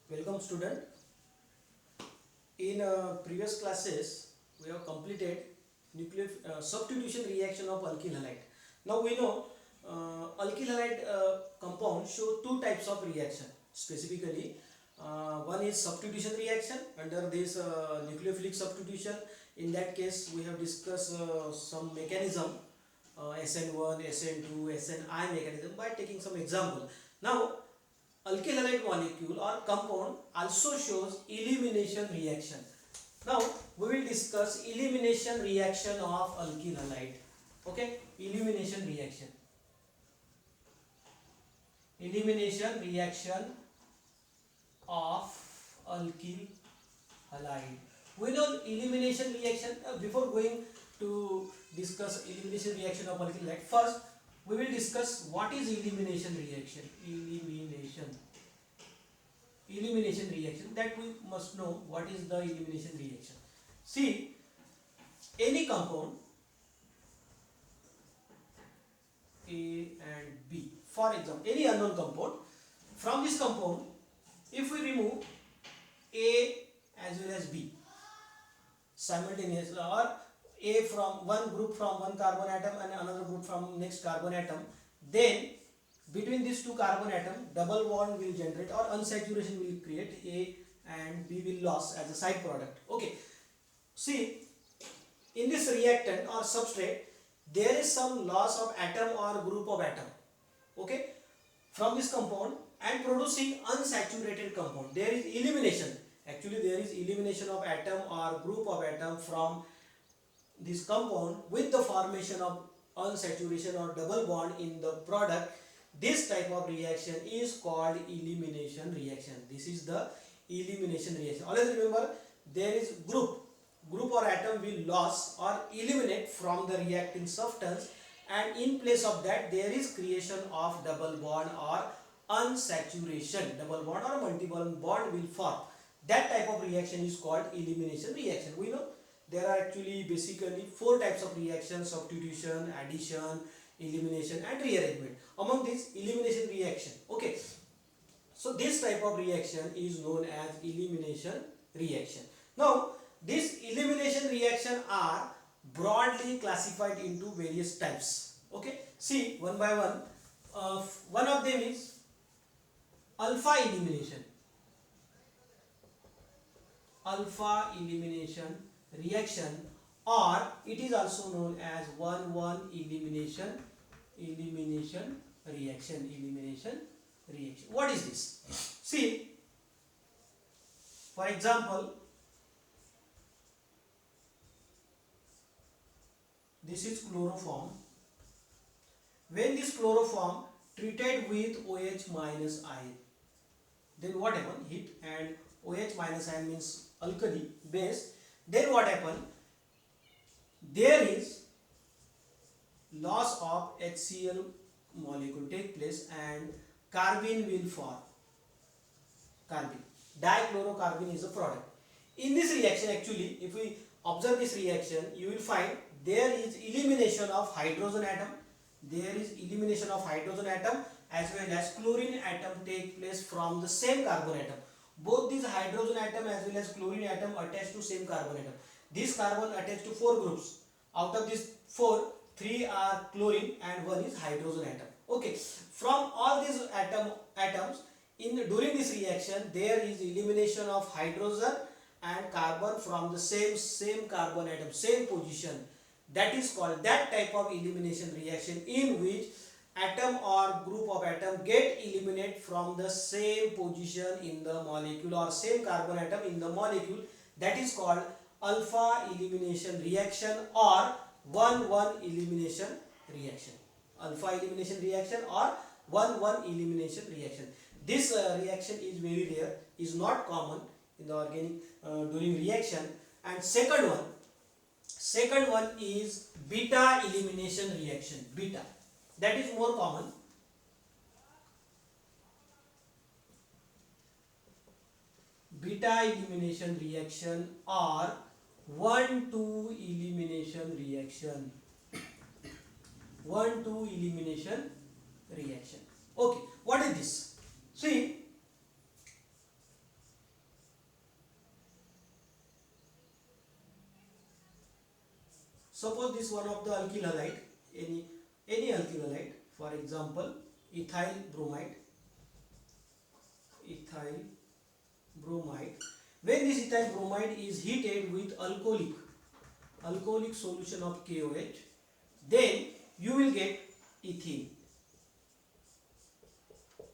Welcome student. In previous classes we have completed nuclear substitution reaction of alkyl halide. Now we know alkyl halide compound show two types of reaction. Specifically, one is substitution reaction under this nucleophilic substitution. In that case, we have discussed some mechanism, SN1, SN2, SNI mechanism by taking some example. Now alkyl halide molecule or compound also shows elimination reaction. Now we will discuss elimination reaction of alkyl halide. Okay, elimination reaction. Elimination reaction of alkyl halide. We know elimination reaction. Before going to discuss elimination reaction of alkyl halide, first we will discuss what is elimination reaction. Elimination reaction, that we must know what is the elimination reaction. See, any compound A and B, for example any unknown compound, from this compound if we remove A as well as B simultaneously, or A from one group from one carbon atom and another group from next carbon atom, then between these two carbon atom double bond will generate or unsaturation will create. A and B will lost as a side product. Okay, see, in this reactant or substrate there is some loss of atom or group of atom, okay, from this compound, and producing unsaturated compound. There is elimination, actually there is elimination of atom or group of atom from this compound with the formation of unsaturation or double bond in the product. This type of reaction is called elimination reaction. This is the elimination reaction. Always remember, there is group or atom will lose or eliminate from the reacting substance, and in place of that there is creation of double bond or unsaturation. Double bond or multiple bond will form. That type of reaction is called elimination reaction. We know there are actually basically four types of reactions: substitution, addition, elimination and rearrangement. Among these, elimination reaction. Okay, so this type of reaction is known as elimination reaction. Now these elimination reaction are broadly classified into various types. Okay, see one by one. One of them is alpha elimination. Alpha elimination reaction, or it is also known as 1,1 elimination reaction. What is this? See, for example, this is chloroform. When this chloroform treated with OH minus ion, then what happened? Heat and OH minus ion means alkali base. Then what happened? There is loss of HCl molecule take place and carbene will form. Carbene, dichlorocarbene is a product. In this reaction, actually if we observe this reaction, you will find there is elimination of hydrogen atom. There is elimination of hydrogen atom as well as chlorine atom take place from the same carbon atom. Both these hydrogen atom as well as chlorine atom attached to same carbon atom. This carbon attached to four groups. Out of these four, three are chlorine and one is hydrogen atom. Okay, from all these atoms during this reaction there is elimination of hydrogen and carbon from the same carbon atom, same position. That is called that type of elimination reaction in which atom or group of atom get eliminated from the same position in the molecule or same carbon atom in the molecule. That is called alpha elimination reaction or 1,1 elimination reaction. Alpha elimination reaction or 1,1 elimination reaction. This reaction is very rare, is not common in the organic during reaction. And second one is beta elimination reaction. Beta, that is more common. Beta elimination reaction or 1,2 elimination reaction. 1,2 elimination reaction. Okay, what is this? See, Suppose this one of the alkyl halide, any alkyl halide, for example ethyl bromide. Ethyl bromide. When this ethyl bromide is heated with alcoholic solution of KOH, then you will get ethene.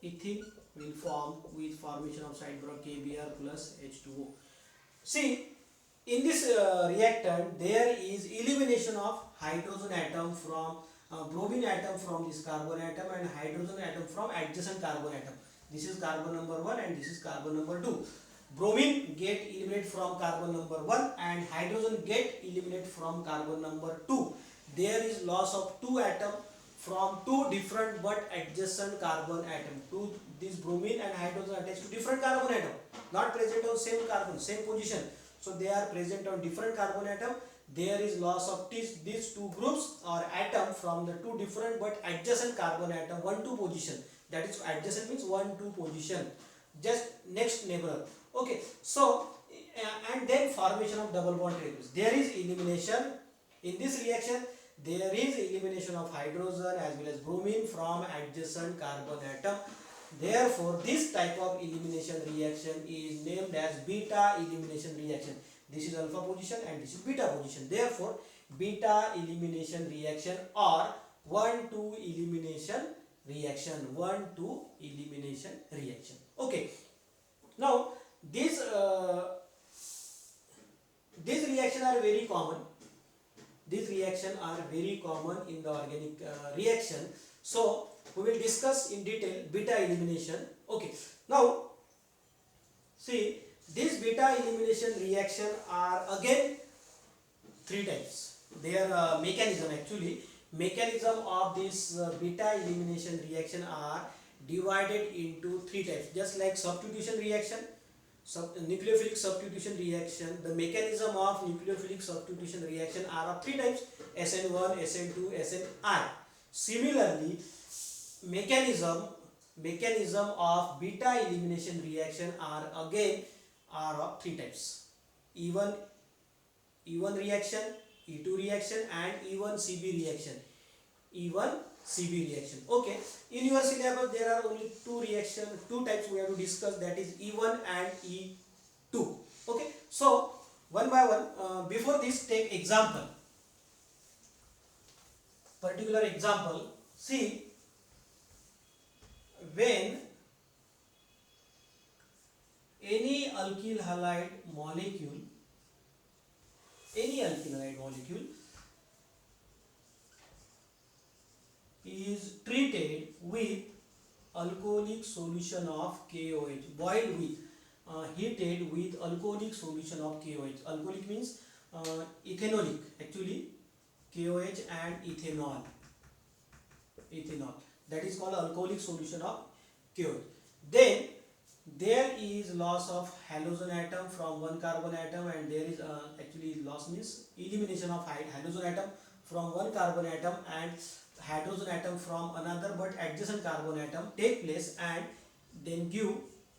Ethene will form with formation of side product KBr plus H2O. See, in this reactant there is elimination of hydrogen atom from bromine atom from this carbon atom and hydrogen atom from adjacent carbon atom. This is carbon number 1 and this is carbon number 2. Bromine get eliminated from carbon number 1 and hydrogen get eliminated from carbon number 2. There is loss of 2 atoms from 2 different but adjacent carbon atom. This bromine and hydrogen attached to different carbon atom, not present on same carbon, same position. So they are present on different carbon atom. There is loss of these two groups or atom from the 2 different but adjacent carbon atom 1-2 position. That is adjacent means 1-2 position, just next neighbor. Okay, so and then formation of double bond triangles. There is elimination in this reaction. There is elimination of hydrogen as well as bromine from adjacent carbon atom. Therefore, this type of elimination reaction is named as beta elimination reaction. This is alpha position and this is beta position. Therefore, beta elimination reaction or 1-2 elimination reaction. 1-2 elimination reaction. Okay. Now, these reactions are very common. These reactions are very common in the organic reaction. So, we will discuss in detail beta elimination. Okay. Now, see, these beta elimination reaction are again 3 types. Their mechanism of this beta elimination reaction are divided into 3 types. Just like substitution reaction, nucleophilic substitution reaction, the mechanism of nucleophilic substitution reaction are of 3 types: SN1, SN2, SNI. Similarly, mechanism of beta elimination reaction are of 3 types: E1 reaction, E2 reaction and E1 CB reaction. Okay, in your syllabus there are only 2 types we have to discuss, that is E1 and E2. Okay, so one by one, before this take particular example. See, when any alkyl halide molecule is treated with alcoholic solution of KOH, boiled with, heated with alcoholic solution of KOH. Alcoholic means ethanolic, actually KOH and ethanol. That is called alcoholic solution of KOH. Then there is loss of halogen atom from one carbon atom, and there is actually loss means elimination of halogen atom from one carbon atom and hydrogen atom from another but adjacent carbon atom take place and then give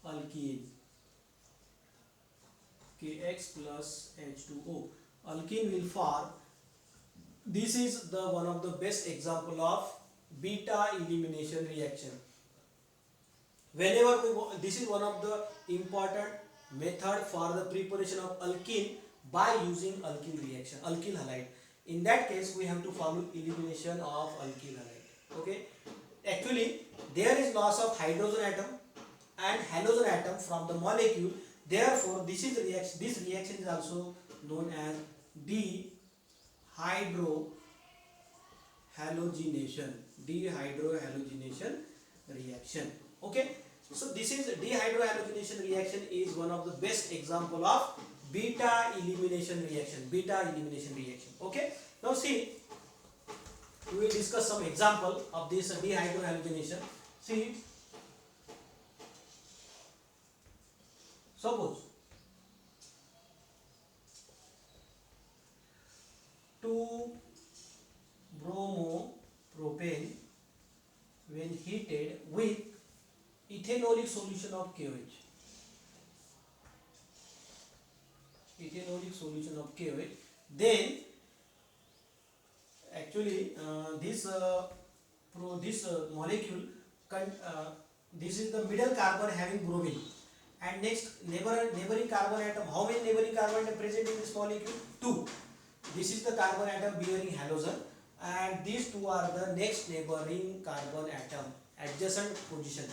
alkene, KX plus H2O. Alkene will form. This is the one of the best example of beta elimination reaction. Whenever this is one of the important method for the preparation of alkene by using alkyl halide. In that case, we have to follow elimination of alkyl halide. Okay. Actually, there is loss of hydrogen atom and halogen atom from the molecule. Therefore, this reaction is also known as dehydrohalogenation reaction. Okay. So this is dehydrohalogenation reaction is one of the best example of beta elimination reaction. Okay. Now see, we will discuss some example of this dehydrohalogenation. See, suppose 2-bromopropane when heated with ethanolic solution of KOH. Then actually this molecule this is the middle carbon having bromine, and next neighboring carbon atom. How many neighboring carbon atom present in this molecule? Two. This is the carbon atom bearing halogen, and these two are the next neighboring carbon atom, adjacent position.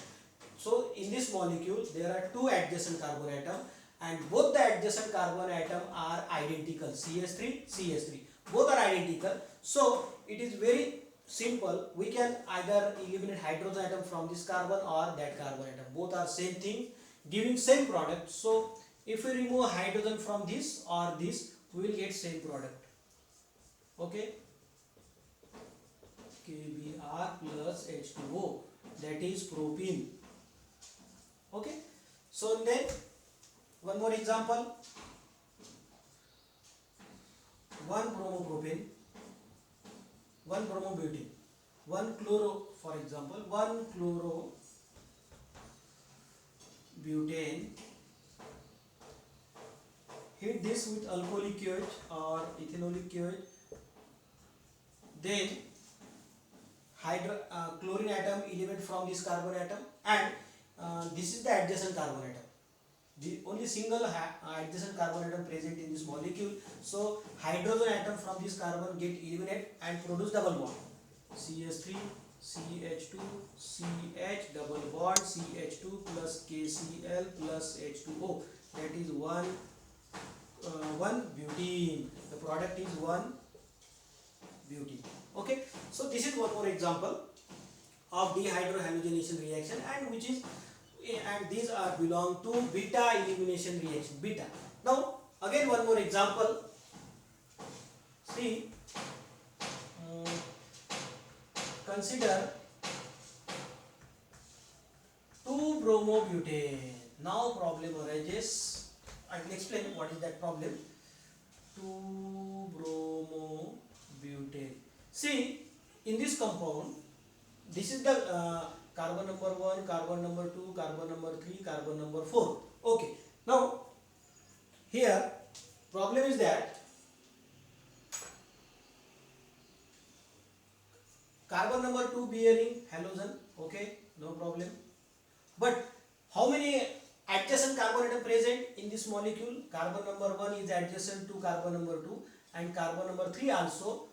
So in this molecule there are two adjacent carbon atom, and both the adjacent carbon atom are identical, CH3 CH3, both are identical. So it is very simple, we can either eliminate hydrogen atom from this carbon or that carbon atom, both are same thing giving same product. So if we remove hydrogen from this or this, we will get same product. Okay, KBr plus H2O, that is propene. Okay, so then one more example, one bromopropane, one bromobutane, one chloro, for example, one chlorobutane. Heat this with alcoholic QH or ethanolic QH, then chlorine atom eliminate from this carbon atom, and this is the adjacent carbon atom. The only single adjacent carbon atom present in this molecule. So hydrogen atom from this carbon get eliminated and produce double bond. CH3 CH2 CH double bond CH2 plus KCl plus H2O. That is one butene. The product is one butene. Okay. So this is one more example of dehydrohalogenation reaction, and which is, and these are belong to beta elimination reaction, beta. Now again one more example. See, consider 2-bromobutane. Now problem arises. I will explain what is that problem. 2-bromobutane. See, in this compound, this is the carbon number 1, carbon number 2, carbon number 3, carbon number 4. Okay. Now here problem is that carbon number 2 bearing halogen. Okay, no problem. But how many adjacent carbon atom present in this molecule? Carbon number 1 is adjacent to carbon number 2, and carbon number 3 also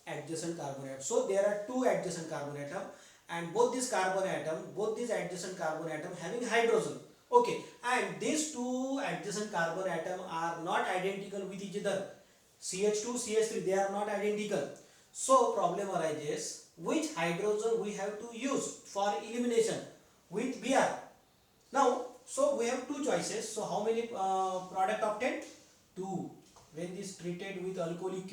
adjacent carbon atom. So there are two adjacent carbon atom, and both these adjacent carbon atom having hydrogen. Okay, and these two adjacent carbon atom are not identical with each other. CH2 CH3, they are not identical. So problem arises, which hydrogen we have to use for elimination with Br. Now so we have two choices. So how many product obtained? 2. When this treated with alcoholic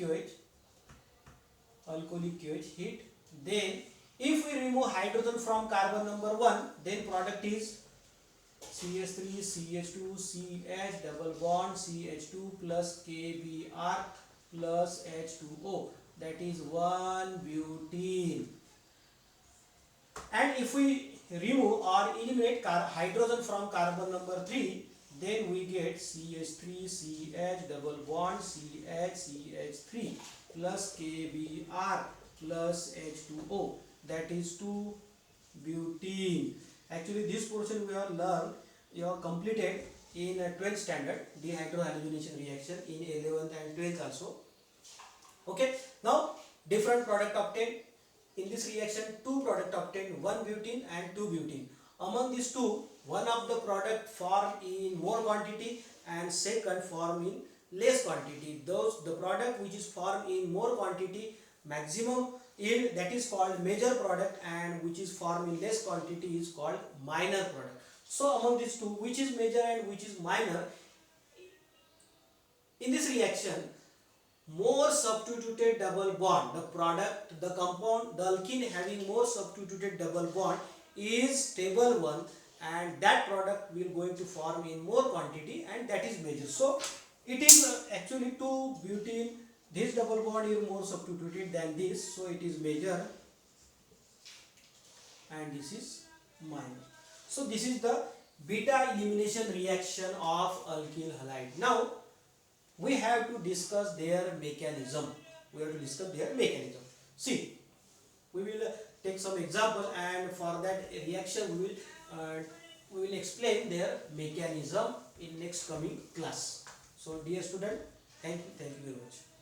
QH heat, then if we remove hydrogen from carbon number 1, then product is CH3 CH2 CH double bond CH2 plus KBr plus H2O, that is 1 butene. And if we remove or eliminate hydrogen from carbon number 3, then we get CH3 CH double bond CH3 plus KBr plus H2O, that is 2 butene. Actually this portion we have learned, you have completed in 12th standard, dehydrohalogenation reaction, in 11th and 12th also. Okay, now different product obtained in this reaction. Two product obtained, 1 butene and 2 butene. Among these two, one of the product form in more quantity and second form in less quantity. The product which is formed in more quantity, maximum yield, that is called major product, and which is formed in less quantity is called minor product. So among these two, which is major and which is minor? In this reaction, more substituted double bond, the compound, the alkene having more substituted double bond is stable one, and that product will going to form in more quantity, and that is major. So it is actually 2 butene, this double bond is more substituted than this, so it is major, and this is minor. So this is the beta elimination reaction of alkyl halide. Now we have to discuss their mechanism. we have to discuss their mechanism. See, we will take some example, and for that reaction we will explain their mechanism in next coming class. So dear student, thank you very much.